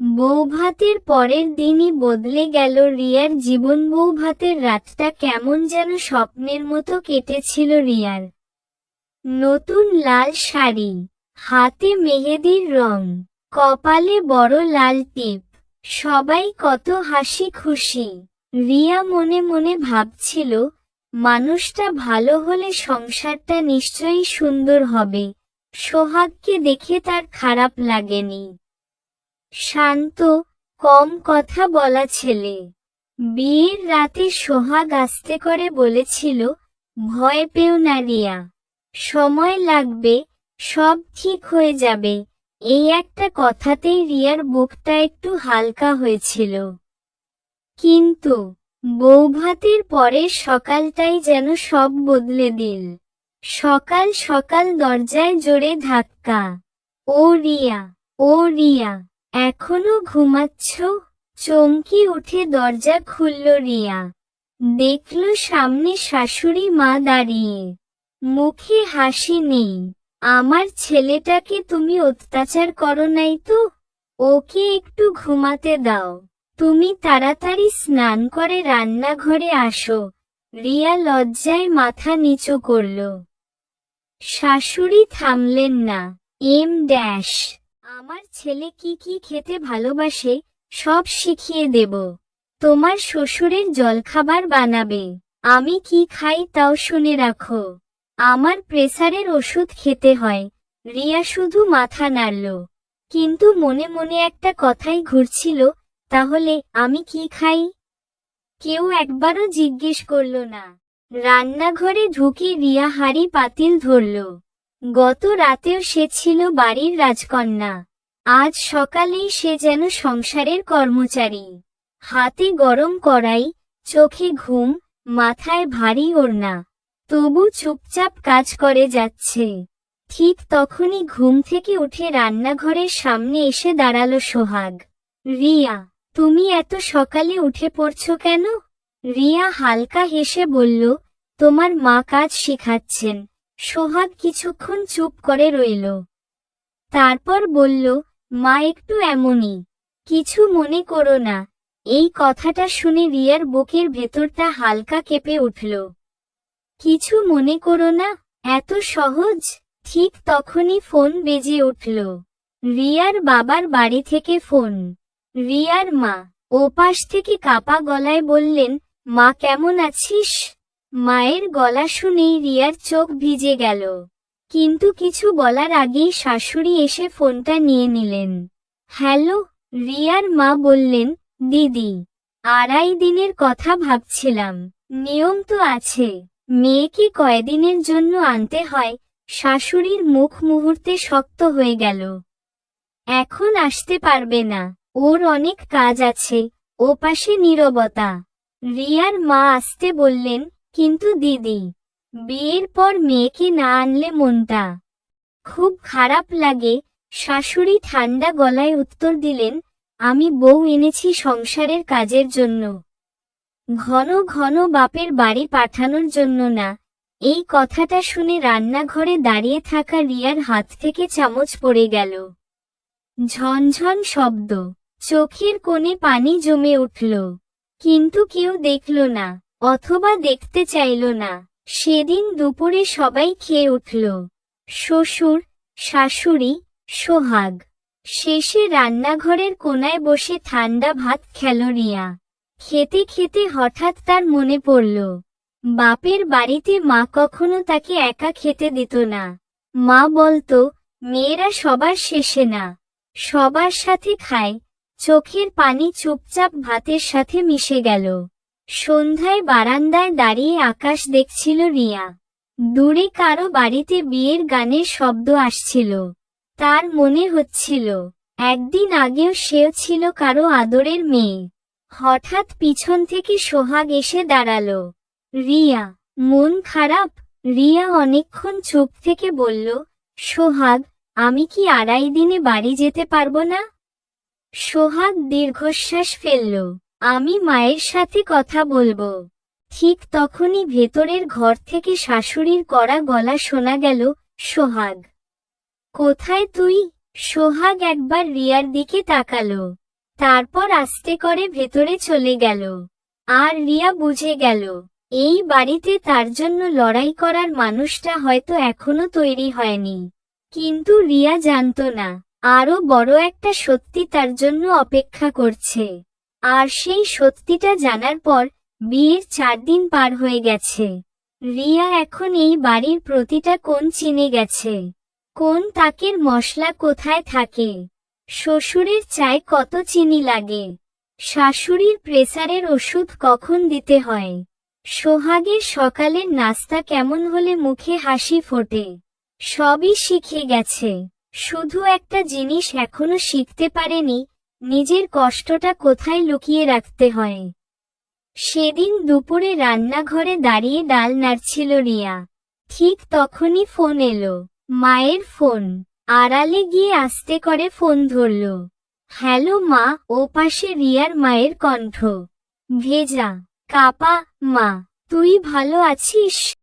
বৌভাতের পরের দিনই বদলে গেল রিয়ার জীবন। বৌভাতের রাতটা কেমন যেন স্বপ্নের মতো কেটেছিল রিয়ার। নতুন লাল শাড়ি, হাতে মেহেদির রং, কপালে বড় লাল টিপ, সবাই কত হাসি খুশি। রিয়া মনে মনে ভাবছিল, মানুষটা ভালো হলে সংসারটা নিশ্চয়ই সুন্দর হবে। সোহাগকে দেখে তার খারাপ লাগেনি। শান্ত, কম কথা বলা ছেলে। বিয়ের রাতে সোহাগ আস্তে করে বলেছিল, ভয় পেও না রিয়া, সময় লাগবে, সব ঠিক হয়ে যাবে। এই একটা কথাতেই রিয়ার বুকটা একটু হালকা হয়েছিল। কিন্তু বৌভাতের পরের সকালটাই যেন সব বদলে দিল। সকাল সকাল দরজায় জোরে ধাক্কা। ও রিয়া, ও রিয়া, এখনো ঘুমাচ্ছ? চমকি উঠে দরজা খুলল রিয়া। দেখল সামনে শাশুড়ি মা দাঁড়িয়ে, মুখে হাসি নেই। আমার ছেলেটাকে তুমি অত্যাচার করো নাই তো? ওকে একটু ঘুমাতে দাও। তুমি তাড়াতাড়ি স্নান করে রান্নাঘরে আসো। রিয়া লজ্জায় মাথা নিচু করল। শাশুড়ি থামলেন না। আমার ছেলে কি কি খেতে ভালোবাসে সব শিখিয়ে দেব। তোমার শ্বশুরের জলখাবার বানাবে। আমি কি খাই তাও শুনে রাখো। আমার প্রেসারের ওষুধ খেতে হয়। রিয়া শুধু মাথা নাড়ল, কিন্তু মনে মনে একটা কথাই ঘুরছিল, তাহলে আমি কি খাই? কেউ একবারও জিজ্ঞেস করল না। রান্নাঘরে ঢুকে রিয়া হাঁড়ি পাতিল ধরল। গত রাতেও সে ছিল বাড়ির রাজকন্যা, আজ সকালেই সে যেন সংসারের কর্মচারী। হাতে গরম কড়াই, চোখে ঘুম, মাথায় ভারী ওড়না, তবু চুপচাপ কাজ করে যাচ্ছে। ঠিক তখনই ঘুম থেকে উঠে রান্নাঘরের সামনে এসে দাঁড়ালো সোহাগ। রিয়া, তুমি এত সকালে উঠে পড়ছো কেন? রিয়া হালকা হেসে বলল, তোমার মা কাজ শেখাচ্ছেন। সোহাগ কিছুক্ষণ চুপ করে রইল। তারপর বলল, মা একটু এমনই, কিছু মনে করো না। এই কথাটা শুনে রিয়ার বুকের ভেতরটা হালকা কেঁপে উঠল। কিছু মনে করো না? এত সহজ? ঠিক তখনই ফোন বেজে উঠল। রিয়ার বাবার বাড়ি থেকে ফোন। রিয়ার মা ওপাশ থেকে কাপা গলায় বললেন, মা কেমন আছিস? মায়ের গলা শুনেই রিয়ার চোখ ভিজে গেল। কিন্তু কিছু বলার আগেই শাশুড়ি এসে ফোনটা নিয়ে নিলেন। হ্যালো, রিয়ার মা বললেন, দিদি, 2.5 দিনের কথা ভাবছিলাম। নিয়ম তো আছে, মেয়েকে কয়দিনের জন্য আনতে হয়। শাশুড়ির মুখ মুহূর্তে শক্ত হয়ে গেল। এখন আসতে পারবে না, ওর অনেক কাজ আছে। ওপাশে নীরবতা। রিয়ার মা আসতে বললেন, কিন্তু দিদি, বিয়ের পর মেয়েকে না আনলে মনটা খুব খারাপ লাগে। শাশুড়ি ঠান্ডা গলায় উত্তর দিলেন, আমি বউ এনেছি সংসারের কাজের জন্য, ঘন ঘন বাপের বাড়ি পাঠানোর জন্য না। এই কথাটা শুনে রান্নাঘরে দাঁড়িয়ে থাকা রিয়ার হাত থেকে চামচ পড়ে গেল। ঝনঝন শব্দ, চোখের কোণে পানি জমে উঠল। কিন্তু কেউ দেখল না, অথবা দেখতে চাইল না। সেদিন দুপুরে সবাই খেয়ে উঠল। শ্বশুর, শাশুড়ি, সোহাগ। শেষে রান্নাঘরের কোণায় বসে ঠান্ডা ভাত খেল রিয়া। খেতে খেতে হঠাৎ তার মনে পড়ল, বাপের বাড়িতে মা কখনো তাকে একা খেতে দিত না। মা বলতো, মেয়েরা সবার শেষে না, সবার সাথে খায়। চোখের পানি চুপচাপ ভাতের সাথে মিশে গেল। সন্ধ্যায় বারান্দায় দাঁড়িয়ে আকাশ দেখছিল রিয়া। দূরে কারো বাড়িতে বিয়ের গানের শব্দ আসছিল। তার মনে হচ্ছিল, একদিন আগেও সেও ছিল কারো আদরের মেয়ে। হঠাৎ পিছন থেকে সোহাগ এসে দাঁড়ালো। রিয়া, মন খারাপ? রিয়া অনেকক্ষণ চুপ থেকে বলল, সোহাগ, আমি কি 2.5 দিনে বাড়ি যেতে পারবো না? সোহাগ দীর্ঘশ্বাস ফেলল, আমি মায়ের সাথে কথা বলবো। ঠিক তখনই ভেতরের ঘর থেকে শাশুড়ির কড়া গলা শোনা গেল, সোহাগ, কোথায় তুই? সোহাগ একবার রিয়ার দিকে তাকালো। তারপর আস্তে করে ভেতরে চলে গেল। আর রিয়া বুঝে গেল এই বাড়িতে তার জন্য লড়াই করার মানুষটা হয়তো এখনো তৈরি হয়নি। কিন্তু রিয়া জানতো না আরো বড় একটা সত্যি তার জন্য অপেক্ষা করছে। আর সেই সত্যিটা জানার পর বিয়ের 4 দিন পার হয়ে গেছে। রিয়া এখন এই বাড়ির প্রতিটা কোণ চিনে গেছে। কোন তাকের মশলা কোথায় থাকে, শ্বশুরের চায় কত চিনি লাগে, শাশুড়ির প্রেসারের ওষুধ কখন দিতে হয়, সোহাগের সকালের নাস্তা কেমন হলে মুখে হাসি ফোটে, সবই শিখে গেছে। শুধু একটা জিনিস এখনো শিখতে পারেনি, নিজের কষ্টটা কোথায় লুকিয়ে রাখতে হয়। সেদিন দুপুরে রান্নাঘরে দাঁড়িয়ে ডাল নাড়ছিল রিয়া। ঠিক তখনই ফোন এলো, মায়ের ফোন। আড়ালে গিয়ে আস্তে করে ফোন ধরল। হ্যালো মা, ও পাশে রিয়ার মায়ের কণ্ঠ। ভেজা, কাপা, মা তুই ভালো আছিস?